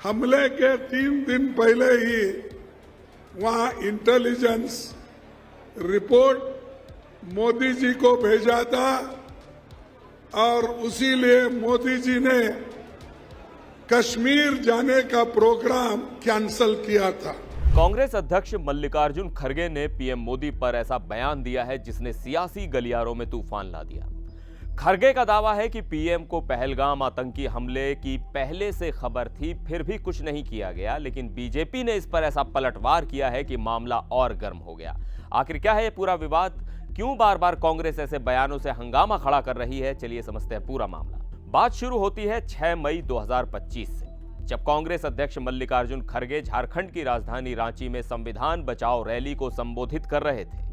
हमले के 3 दिन पहले ही वहां इंटेलिजेंस रिपोर्ट मोदी जी को भेजा था और उसी लिए मोदी जी ने कश्मीर जाने का प्रोग्राम कैंसल किया था। कांग्रेस अध्यक्ष मल्लिकार्जुन खड़गे ने पीएम मोदी पर ऐसा बयान दिया है जिसने सियासी गलियारों में तूफान ला दिया। खड़गे का दावा है कि पीएम को पहलगाम आतंकी हमले की पहले से खबर थी, फिर भी कुछ नहीं किया गया, लेकिन बीजेपी ने इस पर ऐसा पलटवार किया है कि मामला और गर्म हो गया। आखिर क्या है ये पूरा विवाद? क्यों बार बार कांग्रेस ऐसे बयानों से हंगामा खड़ा कर रही है? चलिए समझते हैं पूरा मामला। बात शुरू होती है 6 मई 2025 से, जब कांग्रेस अध्यक्ष मल्लिकार्जुन खड़गे झारखंड की राजधानी रांची में संविधान बचाओ रैली को संबोधित कर रहे थे।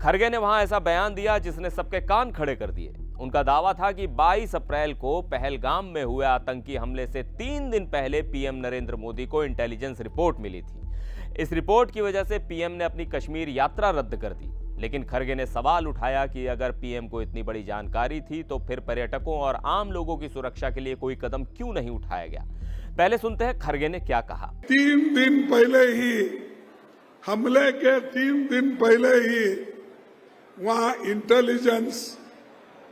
खड़गे ने वहां ऐसा बयान दिया जिसने सबके कान खड़े कर दिए। उनका दावा था कि 22 अप्रैल को पहलगाम में हुए आतंकी हमले से 3 दिन पहले पीएम नरेंद्र मोदी को इंटेलिजेंस रिपोर्ट मिली थी। इस रिपोर्ट की वजह से पीएम ने अपनी कश्मीर यात्रा रद्द कर दी। लेकिन खड़गे ने सवाल उठाया कि अगर पीएम को इतनी बड़ी जानकारी थी तो फिर पर्यटकों और आम लोगों की सुरक्षा के लिए कोई कदम क्यों नहीं उठाया गया? पहले सुनते हैं खड़गे ने क्या कहा। 3 दिन पहले ही, हमले के 3 दिन पहले ही वहां इंटेलिजेंस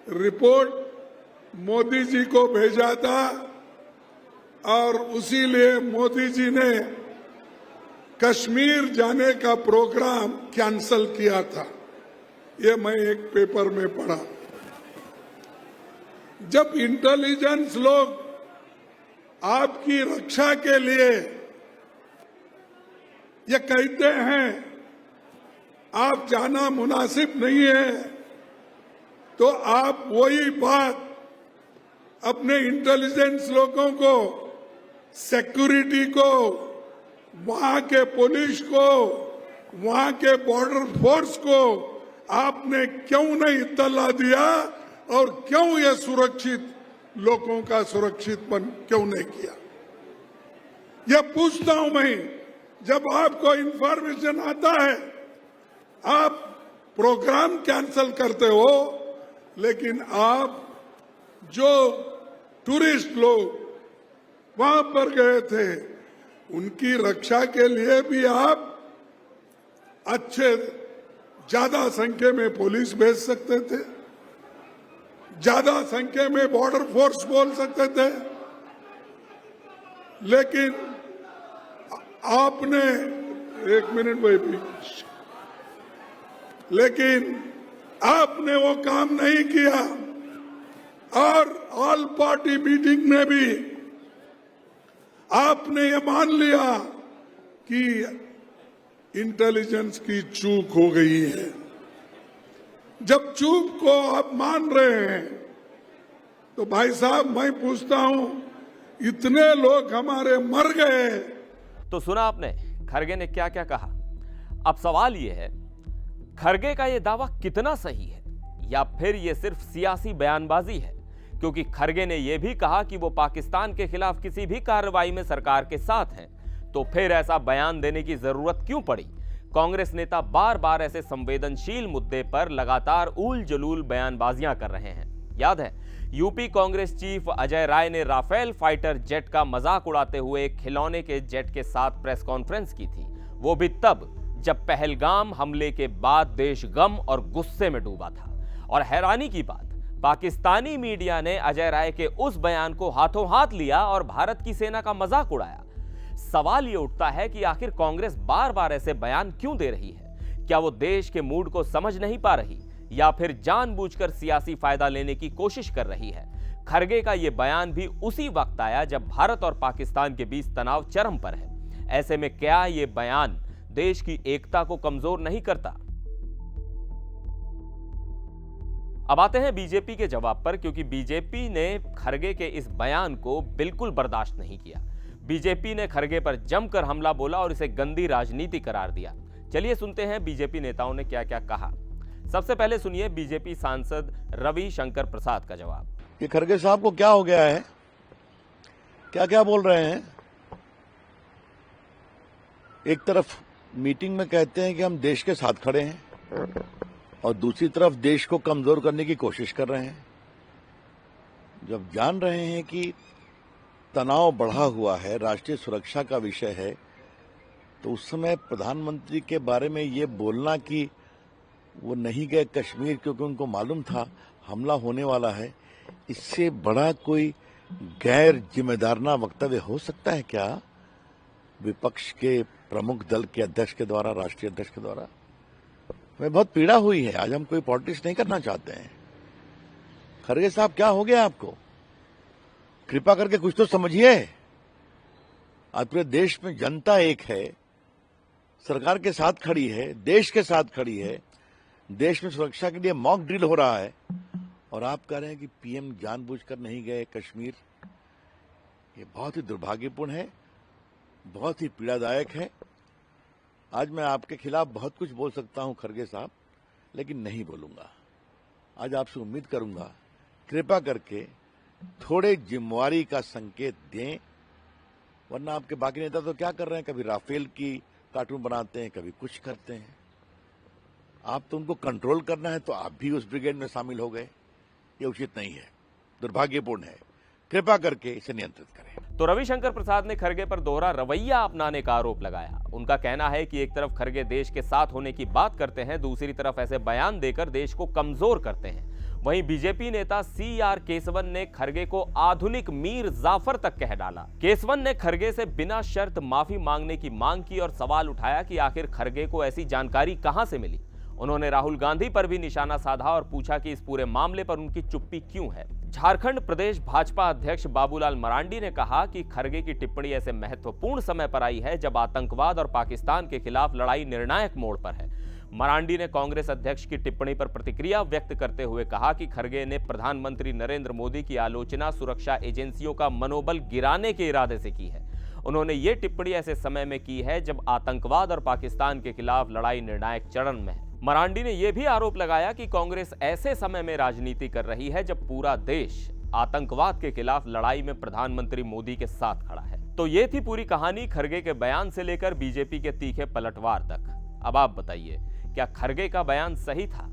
रिपोर्ट मोदी जी को भेजा था और उसी लिए मोदी जी ने कश्मीर जाने का प्रोग्राम कैंसल किया था। ये मैं एक पेपर में पढ़ा। जब इंटेलिजेंस लोग आपकी रक्षा के लिए ये कहते हैं आप जाना मुनासिब नहीं है, तो आप वही बात अपने इंटेलिजेंस लोगों को, सिक्योरिटी को, वहां के पुलिस को, वहां के बॉर्डर फोर्स को आपने क्यों नहीं इत्तला दिया और क्यों ये सुरक्षित लोगों का सुरक्षितपन क्यों नहीं किया? ये पूछता हूं मैं। जब आपको इंफॉर्मेशन आता है आप प्रोग्राम कैंसल करते हो, लेकिन आप जो टूरिस्ट लोग वहां पर गए थे उनकी रक्षा के लिए भी आप अच्छे ज्यादा संख्या में पुलिस भेज सकते थे, ज्यादा संख्या में बॉर्डर फोर्स बोल सकते थे, लेकिन आपने 1 मिनट भाई प्लीज, लेकिन आपने वो काम नहीं किया। और ऑल पार्टी मीटिंग में भी आपने ये मान लिया कि इंटेलिजेंस की चूक हो गई है। जब चूक को आप मान रहे हैं तो भाई साहब मैं पूछता हूं, इतने लोग हमारे मर गए। तो सुना आपने खड़गे ने क्या क्या कहा। अब सवाल यह है, खड़गे का यह दावा कितना सही है या फिर यह सिर्फ सियासी बयानबाजी है? क्योंकि खड़गे ने यह भी कहा कि वो पाकिस्तान के खिलाफ किसी भी कार्रवाई में सरकार के साथ हैं, तो फिर ऐसा बयान देने की जरूरत क्यों पड़ी? कांग्रेस नेता बार बार ऐसे संवेदनशील मुद्दे पर लगातार उल जलूल बयानबाजियां कर रहे हैं। याद है, यूपी कांग्रेस चीफ अजय राय ने राफेल फाइटर जेट का मजाक उड़ाते हुए खिलौने के जेट के साथ प्रेस कॉन्फ्रेंस की थी, वो भी तब जब पहलगाम हमले के बाद देश गम और गुस्से में डूबा था। और हैरानी की बात, पाकिस्तानी मीडिया ने अजय राय के उस बयान को हाथों हाथ लिया और भारत की सेना का मजाक उड़ाया। सवाल यह उठता है कि आखिर कांग्रेस बार बार ऐसे बयान क्यों दे रही है? क्या वो देश के मूड को समझ नहीं पा रही या फिर जानबूझकर सियासी फायदा लेने की कोशिश कर रही है? खड़गे का यह बयान भी उसी वक्त आया जब भारत और पाकिस्तान के बीच तनाव चरम पर है। ऐसे में क्या यह बयान देश की एकता को कमजोर नहीं करता? अब आते हैं बीजेपी के जवाब पर, क्योंकि बीजेपी ने खड़गे के इस बयान को बिल्कुल बर्दाश्त नहीं किया। बीजेपी ने खड़गे पर जमकर हमला बोला और इसे गंदी राजनीति करार दिया। चलिए सुनते हैं बीजेपी नेताओं ने क्या क्या कहा। सबसे पहले सुनिए बीजेपी सांसद रविशंकर प्रसाद का जवाब। ये खड़गे साहब को क्या हो गया है? क्या क्या बोल रहे हैं? एक तरफ मीटिंग में कहते हैं कि हम देश के साथ खड़े हैं और दूसरी तरफ देश को कमजोर करने की कोशिश कर रहे हैं। जब जान रहे हैं कि तनाव बढ़ा हुआ है, राष्ट्रीय सुरक्षा का विषय है, तो उस समय प्रधानमंत्री के बारे में ये बोलना कि वो नहीं गए कश्मीर क्योंकि उनको मालूम था हमला होने वाला है, इससे बड़ा कोई गैर जिम्मेदाराना वक्तव्य हो सकता है क्या विपक्ष के प्रमुख दल के अध्यक्ष के द्वारा, राष्ट्रीय अध्यक्ष के द्वारा? हमें बहुत पीड़ा हुई है। आज हम कोई पॉलिटिक्स नहीं करना चाहते हैं। खरगे साहब, क्या हो गया आपको? कृपा करके कुछ तो समझिए। आज पूरे देश में जनता एक है, सरकार के साथ खड़ी है, देश के साथ खड़ी है, देश में सुरक्षा के लिए मॉक ड्रिल हो रहा है, और आप कह रहे हैं कि पीएम जानबूझकर नहीं गए कश्मीर। ये बहुत ही दुर्भाग्यपूर्ण है, बहुत ही पीड़ादायक है। आज मैं आपके खिलाफ बहुत कुछ बोल सकता हूं खरगे साहब, लेकिन नहीं बोलूंगा। आज आपसे उम्मीद करूंगा कृपा करके थोड़े जिम्मेवारी का संकेत दें, वरना आपके बाकी नेता तो क्या कर रहे हैं, कभी राफेल की कार्टून बनाते हैं, कभी कुछ करते हैं। आप तो उनको कंट्रोल करना है तो आप भी उस ब्रिगेड में शामिल हो गए। ये उचित नहीं है, दुर्भाग्यपूर्ण है। कृपा करके इसे नियंत्रित करें। तो रविशंकर प्रसाद ने खरगे पर दोहरा रवैया अपनाने का आरोप लगाया। उनका कहना है कि एक तरफ खरगे देश के साथ होने की बात करते हैं, दूसरी तरफ ऐसे बयान देकर देश को कमजोर करते हैं। वहीं बीजेपी नेता CR केसवन ने खरगे को आधुनिक मीर जाफर तक कह डाला। केसवन ने खरगे से बिना शर्त माफी मांगने की मांग की और सवाल उठाया कि आखिर खरगे को ऐसी जानकारी कहां से मिली। उन्होंने राहुल गांधी पर भी निशाना साधा और पूछा कि इस पूरे मामले पर उनकी चुप्पी क्यों है। झारखंड प्रदेश भाजपा अध्यक्ष बाबूलाल मरांडी ने कहा कि खरगे की टिप्पणी ऐसे महत्वपूर्ण समय पर आई है जब आतंकवाद और पाकिस्तान के खिलाफ लड़ाई निर्णायक मोड़ पर है। मरांडी ने कांग्रेस अध्यक्ष की टिप्पणी पर प्रतिक्रिया व्यक्त करते हुए कहा कि खरगे ने प्रधानमंत्री नरेंद्र मोदी की आलोचना सुरक्षा एजेंसियों का मनोबल गिराने के इरादे से की है। उन्होंने ये टिप्पणी ऐसे समय में की है जब आतंकवाद और पाकिस्तान के खिलाफ लड़ाई निर्णायक चरण में है। मरांडी ने यह भी आरोप लगाया कि कांग्रेस ऐसे समय में राजनीति कर रही है जब पूरा देश आतंकवाद के खिलाफ लड़ाई में प्रधानमंत्री मोदी के साथ खड़ा है। तो ये थी पूरी कहानी खरगे के बयान से लेकर बीजेपी के तीखे पलटवार तक। अब आप बताइए, क्या खरगे का बयान सही था?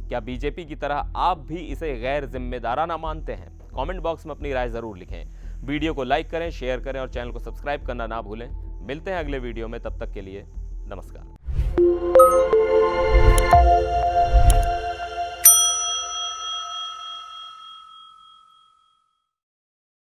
क्या बीजेपी की तरह आप भी इसे गैर जिम्मेदाराना मानते हैं? कमेंट बॉक्स में अपनी राय जरूर लिखें। वीडियो को लाइक करें, शेयर करें और चैनल को सब्सक्राइब करना ना भूलें। मिलते हैं अगले वीडियो में, तब तक के लिए नमस्कार।